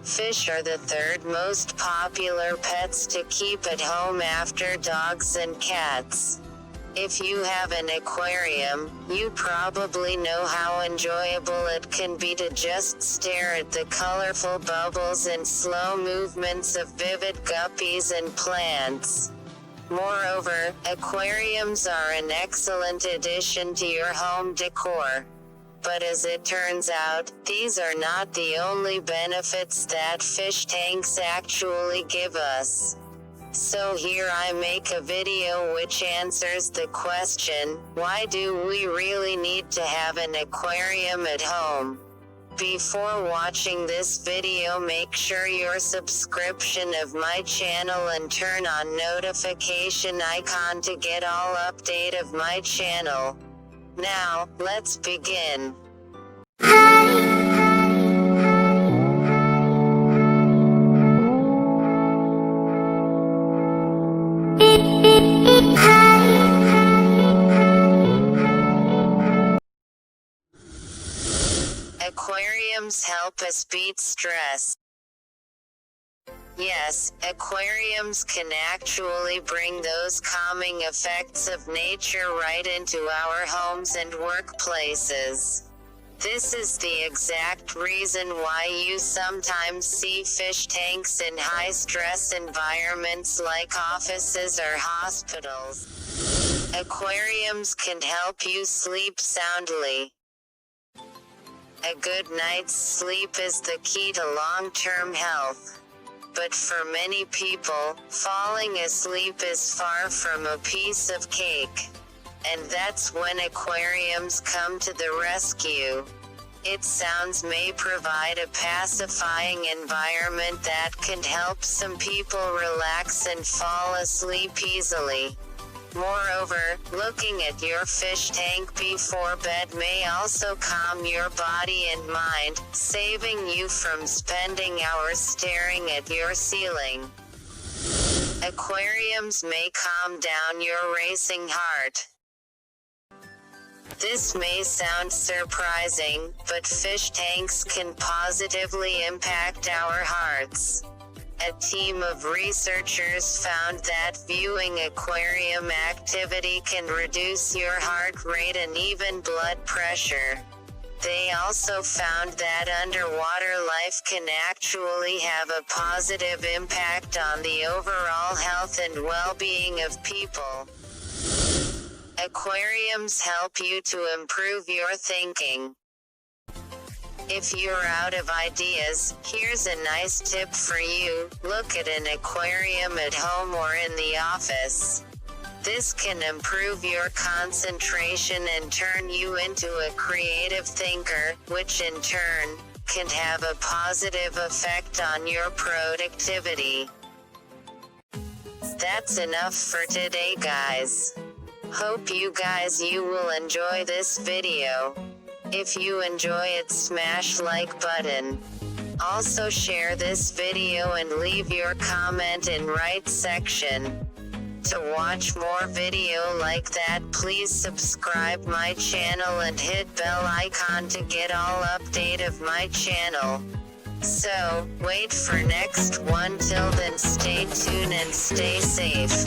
Fish are the third most popular pets to keep at home after dogs and cats. If you have an aquarium, you probably know how enjoyable it can be to just stare at the colorful bubbles and slow movements of vivid guppies and plants. Moreover, aquariums are an excellent addition to your home decor. But as it turns out, these are not the only benefits that fish tanks actually give us. So here I make a video which answers the question, why do we really need to have an aquarium at home? Before watching this video, make sure your subscription of my channel and turn on notification icon to get all update of my channel. Now, let's begin. Aquariums help us beat stress. Yes, aquariums can actually bring those calming effects of nature right into our homes and workplaces. This is the exact reason why you sometimes see fish tanks in high-stress environments like offices or hospitals. Aquariums can help you sleep soundly. A good night's sleep is the key to long-term health. But for many people, falling asleep is far from a piece of cake. And that's when aquariums come to the rescue. Its sounds may provide a pacifying environment that can help some people relax and fall asleep easily. Moreover, looking at your fish tank before bed may also calm your body and mind, saving you from spending hours staring at your ceiling. Aquariums may calm down your racing heart. This may sound surprising, but fish tanks can positively impact our hearts. A team of researchers found that viewing aquarium activity can reduce your heart rate and even blood pressure. They also found that underwater life can actually have a positive impact on the overall health and well-being of people. Aquariums help you to improve your thinking. If you're out of ideas, here's a nice tip for you: look at an aquarium at home or in the office. This can improve your concentration and turn you into a creative thinker, which in turn can have a positive effect on your productivity. That's enough for today, guys. Hope you will enjoy this video. If you enjoy it, smash like button. Also share this video and leave your comment in right section. To watch more video like that, please subscribe my channel and hit bell icon to get all update of my channel. So, wait for next one. Till then, stay tuned and stay safe.